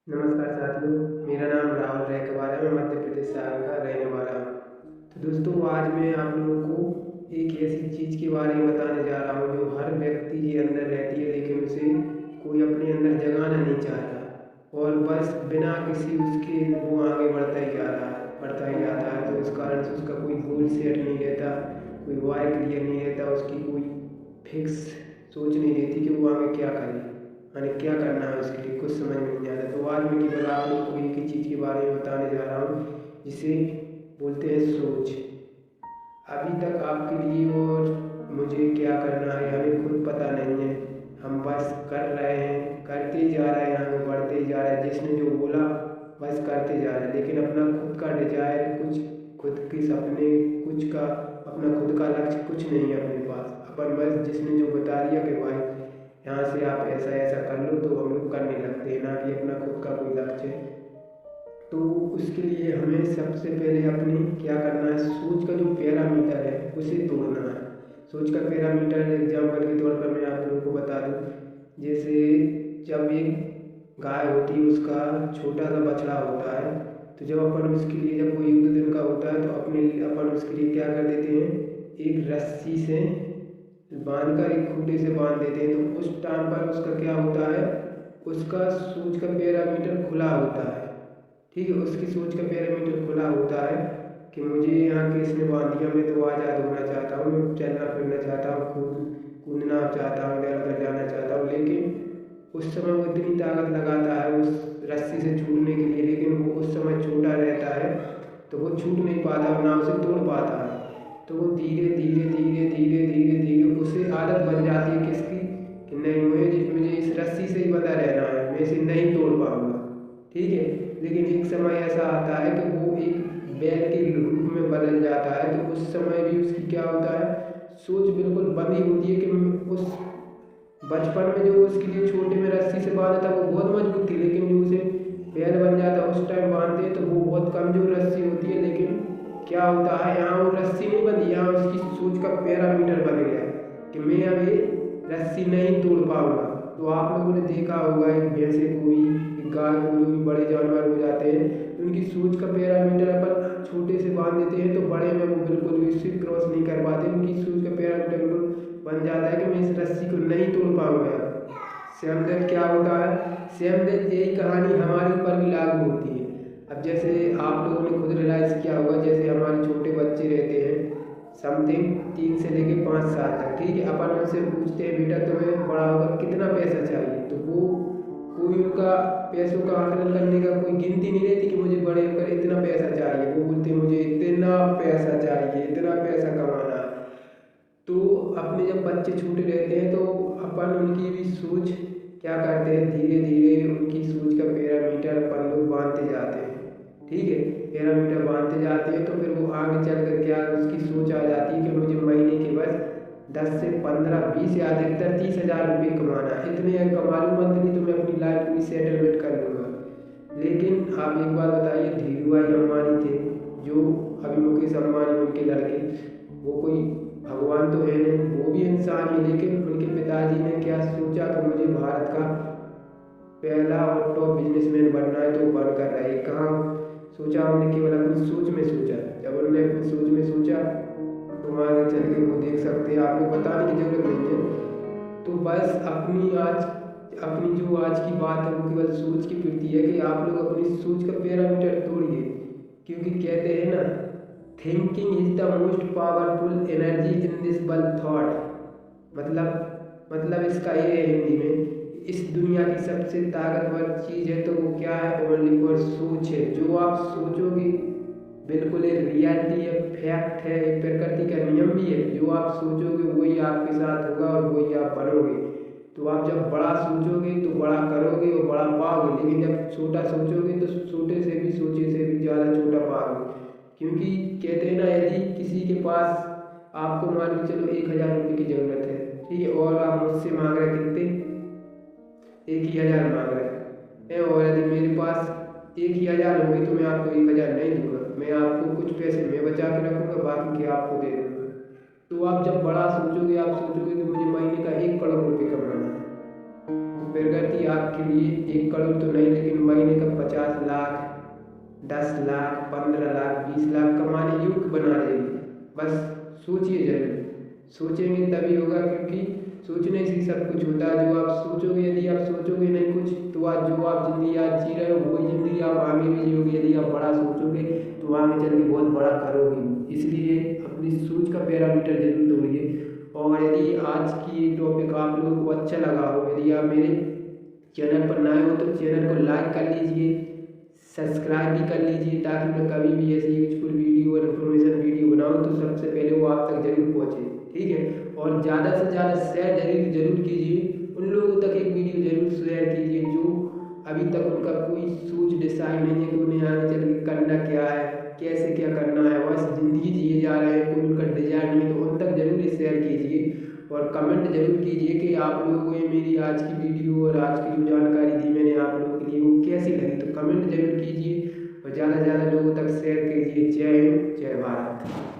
नमस्कार साथियों, मेरा नाम राहुल रैकवार है। मैं मध्य प्रदेश से का रहने वाला हूँ। तो दोस्तों, आज मैं आप लोगों को एक ऐसी चीज़ के बारे में बताने जा रहा हूँ जो हर व्यक्ति के अंदर रहती है, लेकिन उसे कोई अपने अंदर जगाना नहीं चाहता और बस बिना किसी उसके वो आगे बढ़ता ही जाता है। तो इस कारण से उसका कोई गोल सेट नहीं रहता, कोई वाई क्लियर नहीं रहता, उसकी कोई फिक्स सोच नहीं रहती कि वो आगे क्या करे, मैंने क्या करना है उसके लिए कुछ समझ में नहीं आता। तो आज मैं केवल आप लोग को एक ही चीज़ के बारे में बताने जा रहा हूँ जिसे बोलते हैं सोच। अभी तक आपके लिए और मुझे क्या करना है हमें खुद पता नहीं है। हम बस कर रहे हैं, करते ही जा रहे हैं, हमें बढ़ते ही जा रहे हैं। जिसने जो बोला बस करते जा रहे हैं, लेकिन अपना खुद का डिजायर कुछ, खुद के सपने कुछ का, अपना खुद का लक्ष्य कुछ नहीं है अपने पास। अपन बस जिसने जो बता दिया कि भाई यहाँ से आप ऐसा ऐसा कर लो, तो हम लोग करने लगते हैं, ना कि अपना खुद का कोई लक्ष्य है। तो उसके लिए हमें सबसे पहले अपनी क्या करना है, सोच का जो पैरामीटर है उसे तोड़ना है। सोच का पैरामीटर एग्जाम्पल के तौर पर मैं आप लोगों को बता दूँ। जैसे जब एक गाय होती है, उसका छोटा सा बछड़ा होता है, तो जब अपन उसके लिए, जब वो 1-2 दिन का होता है, तो अपन उसके लिए क्या कर देते हैं, एक रस्सी से बांध कर, एक खूंटे से बांध देते हैं। तो उस टाइम पर उसका क्या होता है, उसका सोच का पैरामीटर खुला होता है। ठीक है, उसकी सोच का पैरामीटर खुला होता है कि मुझे यहाँ किसने बांध दिया, मैं तो आज़ाद होना चाहता हूँ, मैं चलना फिरना चाहता हूँ, कूदना चाहता हूँ, इधर उधर जाना चाहता हूँ। लेकिन उस समय वो इतनी ताकत लगाता है उस रस्सी से छूटने के लिए, लेकिन वो उस समय छोटा रहता है, तो वो छूट नहीं पाता और ना उसे तोड़ पाता है। तो वो धीरे धीरे धीरे धीरे धीरे धीरे उसे आदत बन जाती है किसकी, कि नहीं, मुझे इस रस्सी से ही बंधा रहना है, मैं इसे नहीं तोड़ पाऊंगा। ठीक है, लेकिन एक समय ऐसा आता है कि वो एक बैल के रूप में बदल जाता है। तो उस समय भी उसकी क्या होता है, सोच बिल्कुल बंदी होती है कि उस बचपन में जो उसके लिए छोटे में रस्सी से बांधा था वो बहुत मजबूत थी, लेकिन जो उसे बैल बन जाता है उस टाइम बांधते हैं तो वो बहुत कमजोर रस्सी होती है। लेकिन क्या होता है, यहाँ वो रस्सी नहीं बंधी, यहाँ उसकी सोच का पैरामीटर बन गया कि मैं अभी रस्सी नहीं तोड़ पाऊंगा। तो आप लोगों ने देखा होगा, एक भैंसे को भी, एक गाय को, जो भी बड़े जानवर हो जाते हैं, तो उनकी सोच का पैरामीटर अपन छोटे से बांध देते हैं, तो बड़े में वो बिल्कुल भी उससे क्रॉस नहीं कर पाते। उनकी सोच का पैरामीटर बिल्कुल बन जाता है कि मैं इस रस्सी को नहीं तोड़ पाऊंगा। सेम दैट क्या होता है, सेम दैट यही कहानी हमारे ऊपर भी लागू होती है। अब जैसे आप लोगों ने खुद रियलाइज़ किया होगा, जैसे हमारे छोटे बच्चे रहते हैं समथिंग 3 से लेके 5 साल तक, ठीक है, अपन उनसे पूछते हैं बेटा तुम्हें बड़ा होकर कितना पैसा चाहिए, तो वो कोई उनका पैसों का आकलन करने का कोई गिनती नहीं रहती कि मुझे बड़े होकर इतना पैसा चाहिए। वो बोलते हैं मुझे इतना पैसा चाहिए, इतना पैसा कमाना है। तो अपने जब बच्चे छोटे रहते हैं तो अपन उनकी भी सोच क्या करते हैं, धीरे धीरे उनकी सोच का पैरामीटर अपन लोग बांधते जाते हैं। ठीक है, पैरामीटर बांधते जाते हैं, तो फिर वो आगे चल कर क्या उसकी सोच आ जाती है कि मुझे महीने के बस 10 से 15, 20 या अधिकतर 30,000 रुपये कमाना है। इतने अगर कमा लूँ मंथली तो मैं अपनी लाइफ पूरी सेटलमेंट कर लूँगा। लेकिन आप एक बात बताइए, धीरू भाई अंबानी थे, जो अभी मुकेश अंबानी उनके लड़के, वो कोई भगवान तो है नहीं, वो भी इंसान है, लेकिन उनके पिताजी ने क्या सोचा कि मुझे भारत का पहला और टॉप बिजनेसमैन बनना है, तो वो बन कर रहे। कहाँ सोचा उन्होंने, केवल अपनी सोच में सोचा। जब उन्होंने अपनी सोच में सोचा तो आगे चल के वो देख सकते हैं, आपको बताने की जरूरत नहीं है। तो बस अपनी जो आज की बात है वो केवल सोच की प्रति है कि आप लोग अपनी सोच का पैरामीटर तोड़िए, क्योंकि कहते हैं ना, thinking is the most powerful energy in this world thought. मतलब इसका ये है हिंदी में, इस दुनिया की सबसे ताकतवर चीज़ है तो वो क्या है, ओनली फॉर सोच है। जो आप सोचोगे बिल्कुल एक रियलिटी है, फैक्ट है, एक प्रकृति का नियम भी है। जो आप सोचोगे वही आपके साथ होगा और वही आप बनोगे। तो आप जब बड़ा सोचोगे तो बड़ा करोगे और बड़ा पाओगे, लेकिन जब छोटा सोचोगे तो छोटे से भी सोचे से भी ज़्यादा छोटा पाओगे। क्योंकि कहते हैं ना, यदि किसी के पास आपको मान के चलो 1,000 रुपये की ज़रूरत है, ठीक है, और आप मुझसे मांग रहे कितने, 1,000 मांग रहे हैं, और यदि मेरे पास 1,000 होगी तो मैं आपको 1,000 नहीं दूंगा, मैं आपको कुछ पैसे मैं बचा के रखूँगा, बाकी के आपको दे दूँगा। तो आप जब बड़ा सोचोगे, आप सोचोगे कि मुझे महीने का 1 करोड़ रुपये कमाना है, प्रगति आपके लिए 1 करोड़ तो नहीं, लेकिन महीने का 50 लाख, 10 लाख, 15 लाख, 20 लाख कमाने योग्य बना देगी। बस सोचिए जरूर, सोचेंगे तभी होगा, क्योंकि सोचने से ही सब कुछ होता है। जो आप सोचोगे, यदि आप सोचोगे नहीं कुछ, तो आज जो आप जिंदगी आज जी रहे हो वही जिंदगी आप आगे भी जियोगे। यदि आप बड़ा सोचोगे तो आगे चल के बहुत बड़ा करोगे। इसलिए अपनी सोच का पैरामीटर जरूर तोड़िए। और यदि आज की ये टॉपिक आप लोगों को अच्छा लगा हो, यदि आप मेरे चैनल पर नए हो तो चैनल को लाइक कर लीजिए, सब्सक्राइब भी कर लीजिए, ताकि मैं कभी भी ऐसी यूजफुल वीडियो और इन्फॉर्मेशन वीडियो बनाऊँ तो सबसे पहले वो आप तक जरूर पहुँचे। ठीक है, और ज़्यादा से ज़्यादा शेयर जरूर कीजिए, उन लोगों तक एक वीडियो जरूर शेयर कीजिए जो अभी तक उनका कोई सोच डिसाइड नहीं है कि उन्हें आगे चल के करना क्या है, कैसे क्या करना है, बस ज़िंदगी जिए जा रहे हैं, कोई उनका डिजायर नहीं, तो उन तक जरूर शेयर कीजिए। और कमेंट जरूर कीजिए कि आप लोगों को ये मेरी आज की वीडियो और आज की जो जानकारी दी मैंने आप लोगों के लिए वो कैसी लगी, तो कमेंट जरूर कीजिए और ज़्यादा से ज़्यादा लोगों तक शेयर कीजिए। जय हिंद, जय भारत।